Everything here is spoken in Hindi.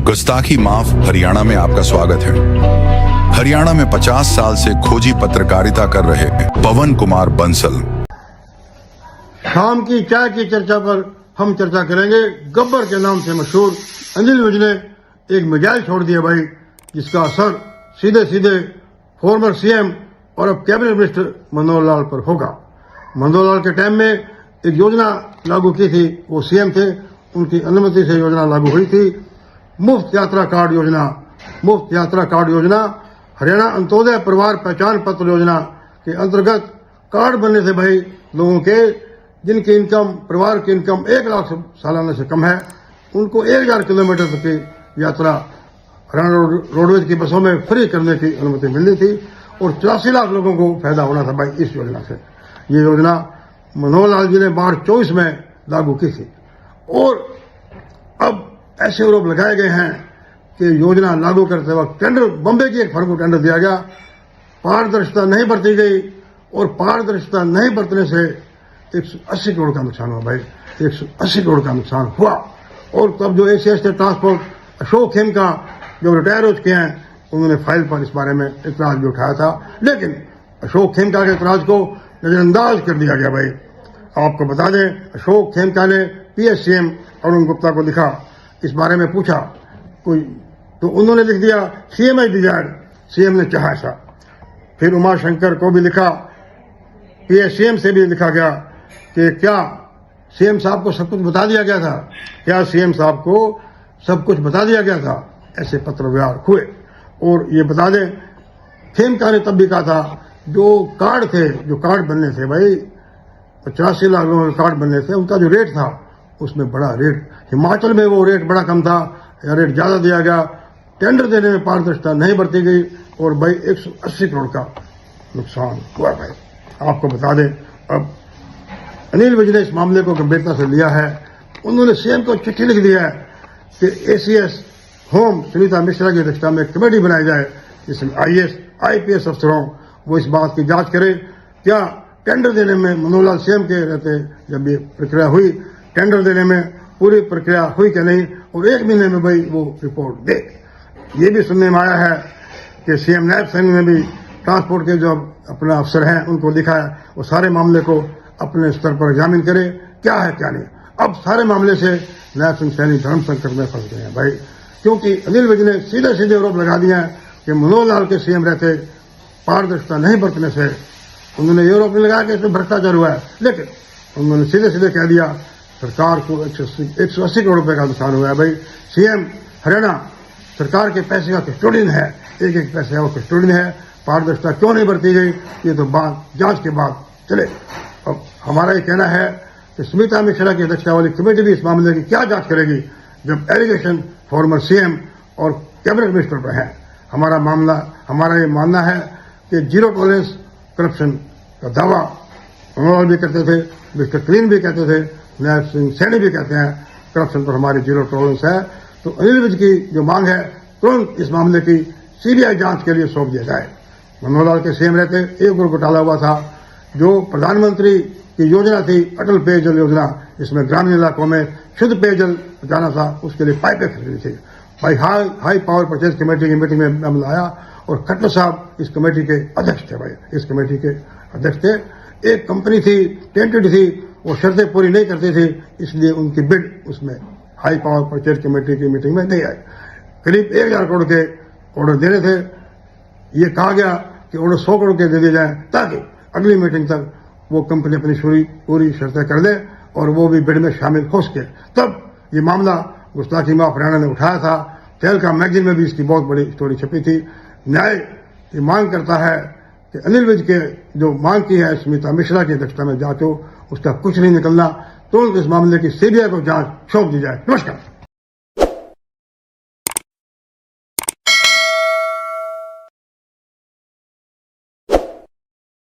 गुस्ताखी माफ हरियाणा में आपका स्वागत है। हरियाणा में 50 साल से खोजी पत्रकारिता कर रहे पवन कुमार बंसल। शाम की चाय की चर्चा पर हम चर्चा करेंगे। गब्बर के नाम से मशहूर अनिल विज ने एक मिजाइल छोड़ दिया भाई, जिसका असर सीधे सीधे फॉर्मर सीएम और अब कैबिनेट मिनिस्टर मनोहर लाल पर होगा। मनोहर लाल के टाइम में एक योजना लागू की थी, वो सीएम थे, उनकी अनुमति से योजना लागू हुई थी, मुफ्त यात्रा कार्ड योजना। मुफ्त यात्रा कार्ड योजना हरियाणा अंत्योदय परिवार पहचान पत्र योजना के अंतर्गत कार्ड बनने से भाई लोगों के जिनकी इनकम, परिवार की इनकम 1 लाख सालाना से कम है, उनको 1000 किलोमीटर तक की यात्रा हरियाणा रोडवेज की बसों में फ्री करने की अनुमति मिलनी थी और 84 लाख लोगों को फायदा होना था भाई इस योजना से। ये योजना मनोहर लाल जी ने मार्च 24 में लागू की थी और अब ऐसे आरोप लगाए गए हैं कि योजना लागू करते वक्त टेंडर, बॉम्बे की एक फर्म को टेंडर दिया गया, पारदर्शिता नहीं बरती गई और पारदर्शिता नहीं बरतने से 180 करोड़ का नुकसान हुआ भाई, 180 करोड़ का नुकसान हुआ। और तब जो एसीएस के ट्रांसपोर्ट अशोक खेमका जो रिटायर हो चुके हैं, उन्होंने फाइल पर इस बारे में इतराज भी उठाया था, लेकिन अशोक खेमका के इतराज को नजरअंदाज कर दिया गया भाई। आपको बता दें, अशोक खेमका ने पीएससीएम अरुण गुप्ता को लिखा, इस बारे में पूछा कोई, तो उन्होंने लिख दिया सीएम आई डिजायर्ड, सीएम ने चाहा ऐसा। फिर उमाशंकर को भी लिखा, पीएससीएम से भी लिखा गया कि क्या सीएम साहब को सब कुछ बता दिया गया था, क्या सीएम साहब को सब कुछ बता दिया गया था। ऐसे पत्र व्यवहार हुए। और ये बता दें, खेमका ने तब भी कहा था जो कार्ड थे, जो कार्ड बनने थे भाई, 85 लाख लोगों के कार्ड बनने थे, उनका जो रेट था उसमें बड़ा रेट, हिमाचल में वो रेट बड़ा कम था, या रेट ज्यादा दिया गया, टेंडर देने में पारदर्शिता नहीं बरती गई और भाई 180 करोड़ का नुकसान हुआ भाई। आपको बता दें, अब अनिल विज ने इस मामले को गंभीरता से लिया है। उन्होंने सीएम को चिट्ठी लिख दी है कि एसीएस होम सुनीता मिश्रा की अध्यक्षता में कमेटी बनाई जाए, जिसमें आईएएस आईपीएस अफसर हों, वो इस बात की जांच करे क्या टेंडर देने में मनोहर लाल सीएम के रहते जब ये प्रक्रिया हुई, टेंडर देने में पूरी प्रक्रिया हुई क्या नहीं, और 1 महीने में भाई वो रिपोर्ट दे। ये भी सुनने में आया है कि सीएम नायब सैनी ने भी ट्रांसपोर्ट के जो अपना अफसर हैं उनको लिखा है, वो सारे मामले को अपने स्तर पर एग्जामिन करे क्या है क्या नहीं। अब सारे मामले से नायब सिंह सैनी धर्म संकट में फंस गए हैं भाई, क्योंकि अनिल विज ने सीधे सीधे आरोप लगा दिए हैं कि मनोहर लाल के सीएम रहते पारदर्शिता नहीं बरतने से, उन्होंने ये आरोप नहीं लगाया कि इसमें भ्रष्टाचार हुआ है, लेकिन उन्होंने सीधे सीधे कह दिया सरकार को 180 करोड़ रुपए का नुकसान हुआ है भाई। सीएम हरियाणा सरकार के पैसे का कस्टोडियन है, एक एक पैसे का वो कस्टोडियन है, पारदर्शिता क्यों नहीं बरती गई ये तो बात जांच के बाद चले। अब हमारा ये कहना है कि सुनीता मिश्रा की अध्यक्षता वाली कमेटी भी इस मामले की क्या जांच करेगी, जब एलिगेशन फॉर्मर सीएम और कैबिनेट मिनिस्टर पर है। हमारा ये मानना है कि जीरो टॉलरेंस करप्शन का दावा मनोहर भी करते थे, मिस्टर क्लीन भी कहते थे, नायब सिंह सैनी भी कहते हैं करप्शन पर हमारी जीरो टॉलरेंस है। तो अनिल विज की जो मांग है, तुरंत इस मामले की सीबीआई जांच के लिए सौंप दिया जाए। मनोहर लाल के सीएम रहते एक और घोटाला हुआ था, जो प्रधानमंत्री की योजना थी अटल पेयजल योजना, जिसमें ग्रामीण इलाकों में शुद्ध पेयजल जाना था, उसके लिए पाइपें खरीदी थी भाई। हाई पावर परचेज कमेटी की मीटिंग में मामला आया और खट्टर साहब इस कमेटी के अध्यक्ष थे भाई, इस कमेटी के अध्यक्ष थे। एक कंपनी थी, टेंटेड थी, वो शर्तें पूरी नहीं करती थी, इसलिए उनकी बिड उसमें हाई पावर परचेज कमेटी की मीटिंग में नहीं आई। करीब 1000 करोड़ के ऑर्डर देने थे, ये कहा गया कि ऑर्डर 100 करोड़ के दे दिए जाए ताकि अगली मीटिंग तक वो कंपनी अपनी पूरी शर्तें कर दे और वो भी बिड में शामिल हो सके। तब ये मामला गुस्ताखी माफ हरियाणा ने उठाया था, तहलका मैगजीन में भी इसकी बहुत बड़ी स्टोरी छपी थी। न्याय ये मांग करता है कि अनिल विज के जो मांग की है सुनीता मिश्रा की अध्यक्षता में जांच हो, उसका कुछ नहीं निकलना, तुरंत इस मामले की सीबीआई को जांच सौंप दी जाए। नमस्कार।